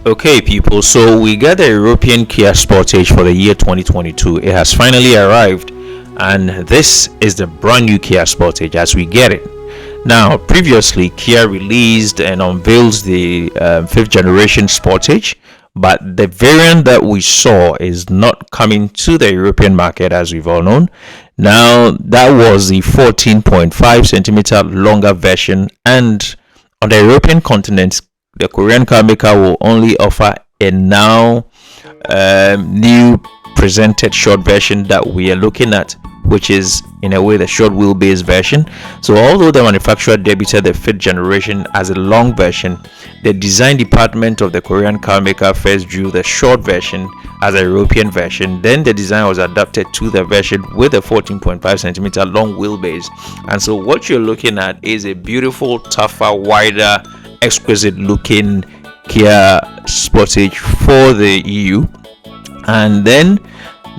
Okay, people, so we got the European Kia Sportage for the year 2022. It has finally arrived, and this is the brand new Kia Sportage as we get it. Now, previously, Kia released and unveiled the fifth generation Sportage, but the variant that we saw is not coming to the European market as we've all known. Now, that was the 14.5 centimeter longer version, and on the European continent, the Korean car maker will only offer a now new presented short version that we are looking at, which is in a way the short wheelbase version. So although the manufacturer debuted the fifth generation as a long version, the design department of the Korean car maker first drew the short version as a European version. Then the design was adapted to the version with a 14.5 centimeter long wheelbase. And so what you're looking at is a beautiful, tougher, wider, exquisite looking Kia Sportage for the EU. And then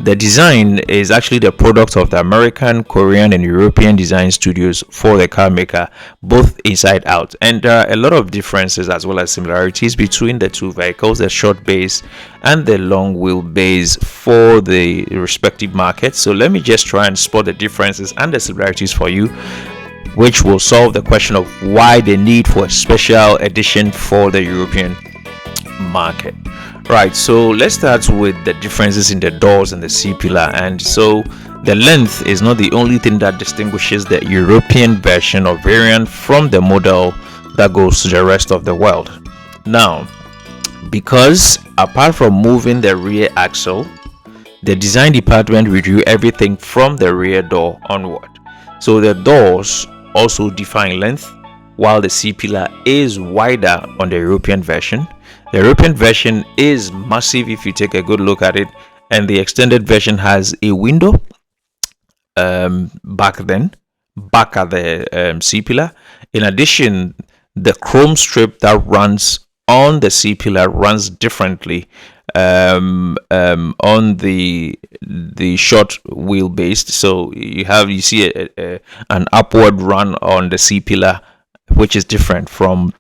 the design is actually the product of the American, Korean, and European design studios for the car maker, both inside out. And there are a lot of differences as well as similarities between the two vehicles, the short base and the long wheelbase for the respective markets. So let me just try and spot the differences and the similarities for you, which will solve the question of why the need for a special edition for the European market. Right, so let's start with the differences in the doors and the C-pillar. And so the length is not the only thing that distinguishes the European version or variant from the model that goes to the rest of the world. Now, because apart from moving the rear axle, the design department withdrew everything from the rear door onward. So the doors also define length, while the C-pillar is wider on the European version. The European version is massive if you take a good look at it, and the extended version has a window back at the C-pillar. In addition, the chrome strip that runs on the C-pillar runs differently on the short wheelbase. So you see an upward run on the C-pillar, which is different from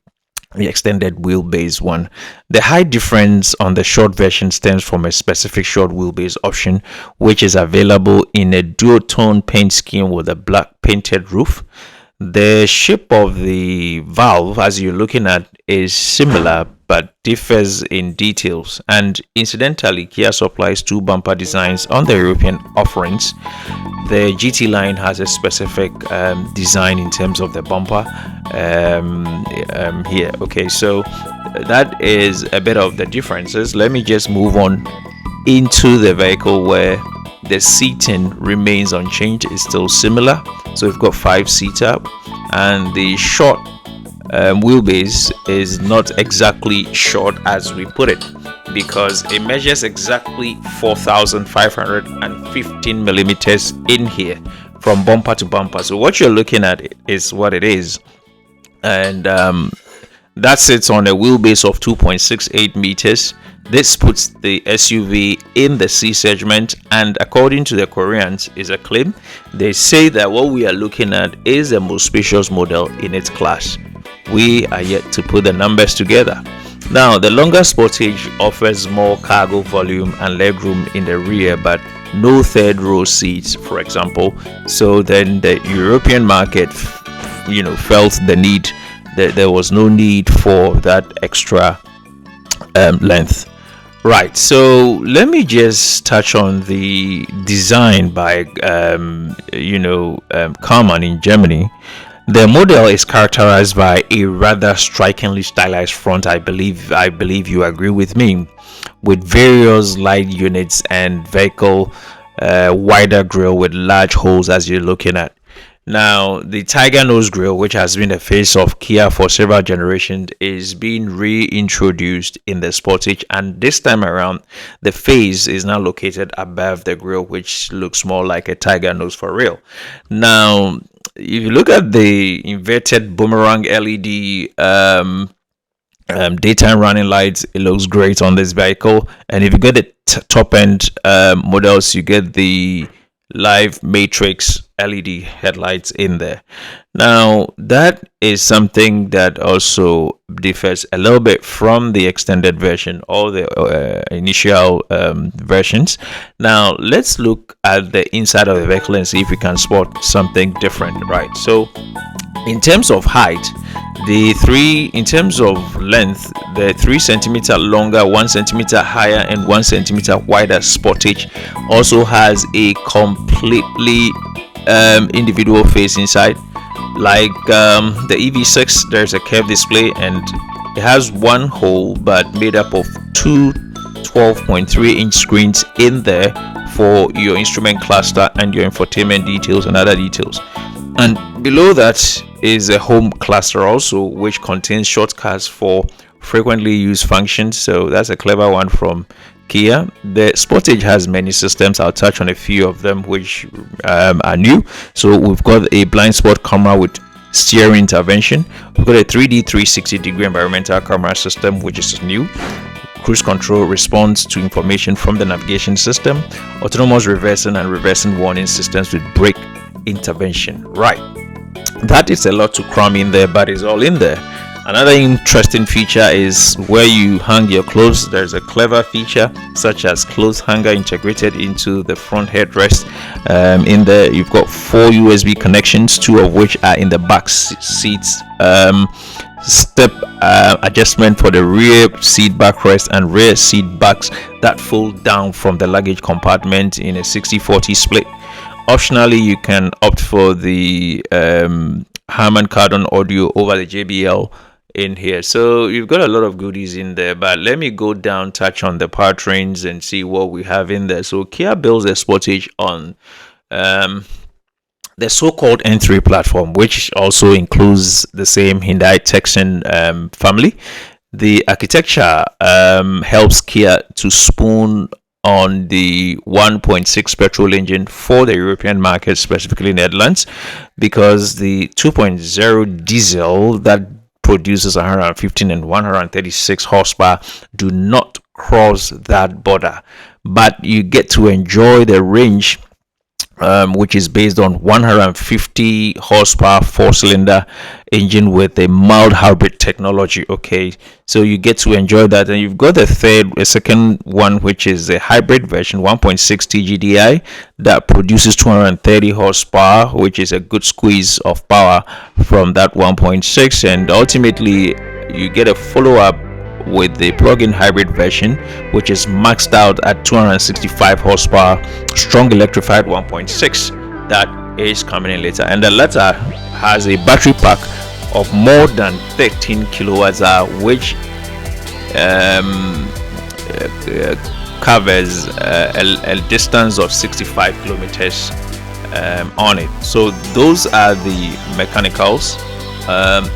the extended wheelbase one. The height difference on the short version stems from a specific short wheelbase option, which is available in a duotone paint scheme with a black painted roof. The shape of the valve, as you're looking at, is similar but differs in details. And incidentally, Kia supplies two bumper designs on the European offerings. The GT line has a specific design in terms of the bumper here. Okay, so that is a bit of the differences. Let me just move on into the vehicle where the seating remains unchanged. It's still similar. So we've got 5-seater, and the short wheelbase is not exactly short as we put it, because it measures exactly 4,515 millimeters in here from bumper to bumper. So what you're looking at is what it is, and that sits on a wheelbase of 2.68 meters. This puts the SUV in the C segment, and according to the Koreans, is a claim. They say that what we are looking at is the most spacious model in its class. We are yet to put the numbers together. Now, the longer Sportage offers more cargo volume and legroom in the rear, but no third row seats, for example. So then the European market, felt the need that there was no need for that extra length. Right, so let me just touch on the design by Karmann in Germany. The model is characterized by a rather strikingly stylized front. I believe you agree with me, with various light units and vehicle wider grille with large holes as you're looking at. Now, the Tiger Nose grille, which has been the face of Kia for several generations, is being reintroduced in the Sportage, and this time around, the face is now located above the grille, which looks more like a Tiger Nose for real. Now, if you look at the inverted boomerang LED daytime running lights, it looks great on this vehicle. And if you get the top end models, you get the live matrix LED headlights in there. Now that is something that also differs a little bit from the extended version or the initial versions. Now let's look at the inside of the vehicle and see if we can spot something different, right? So in terms of height, in terms of length, the 3 centimeter longer, 1 centimeter higher, and 1 centimeter wider Sportage also has a completely individual face inside. Like the EV6, there's a curved display and it has one hole but made up of two 12.3-inch screens in there for your instrument cluster and your infotainment details and other details. And below that is a home cluster also, which contains shortcuts for frequently used functions. So that's a clever one from Kia. The Sportage has many systems. I'll touch on a few of them which are new. So we've got a blind spot camera with steering intervention. We've got a 3D 360-degree environmental camera system, which is new. Cruise control responds to information from the navigation system. Autonomous reversing and reversing warning systems with brake intervention. Right, that is a lot to cram in there, but it's all in there. Another interesting feature is where you hang your clothes. There's a clever feature such as clothes hanger integrated into the front headrest. In there you've got 4 USB connections, 2 of which are in the back seats. Step adjustment for the rear seat backrest and rear seat backs that fold down from the luggage compartment in a 60-40 split. Optionally, you can opt for the Harman Kardon audio over the JBL in here. So you've got a lot of goodies in there, but let me go down, touch on the powertrains and see what we have in there. So Kia builds a Sportage on the so-called N3 platform, which also includes the same Hyundai Texan family. The architecture helps Kia to spoon on the 1.6 petrol engine for the European market, specifically Netherlands, because the 2.0 diesel that produces 115 and 136 horsepower do not cross that border, but you get to enjoy the range which is based on 150 horsepower 4-cylinder engine with a mild hybrid technology. Okay, so you get to enjoy that. And you've got a second one, which is a hybrid version 1.6 TGDI that produces 230 horsepower, which is a good squeeze of power from that 1.6. And ultimately you get a follow-up with the plug-in hybrid version, which is maxed out at 265 horsepower, strong electrified 1.6 that is coming in later. And the latter has a battery pack of more than 13 kilowatts hour, which covers a distance of 65 kilometers on it. So those are the mechanicals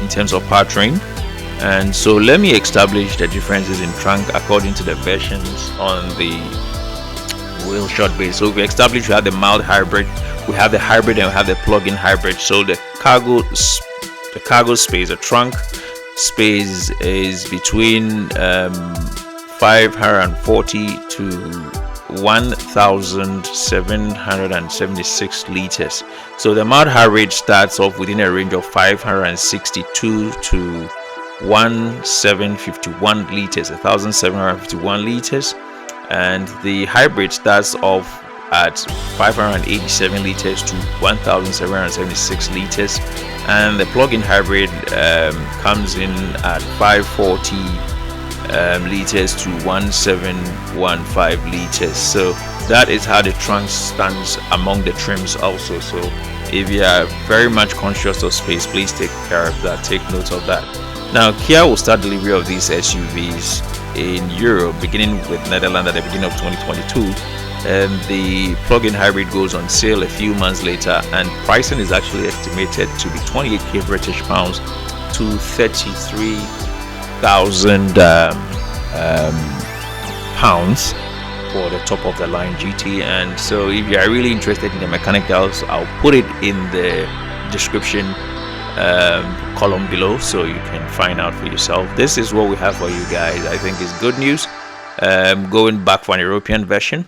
in terms of powertrain. And so let me establish the differences in trunk according to the versions on the wheel shot base. So we established we have the mild hybrid, we have the hybrid, and we have the plug-in hybrid. So the cargo space, the trunk space is between 540 to 1,776 liters. So the mild hybrid starts off within a range of 562 to 1,751 liters, 1,751 liters, and the hybrid starts off at 587 liters to 1,776 liters, and the plug-in hybrid comes in at 540 liters to 1,715 liters. So that is how the trunk stands among the trims also. So if you are very much conscious of space, please take care of that, take note of that. Now, Kia will start delivery of these SUVs in Europe, beginning with Netherlands at the beginning of 2022. And the plug-in hybrid goes on sale a few months later, and pricing is actually estimated to be 28k British pounds to 33,000 pounds for the top of the line GT. And so if you are really interested in the mechanicals, I'll put it in the description column below so you can find out for yourself. This is what we have for you guys. I think it's good news. Going back for an European version,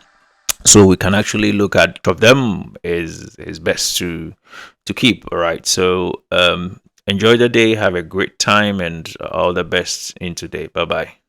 so we can actually look at which of them is best to keep. All right, so enjoy the day, have a great time, and all the best in today. Bye bye.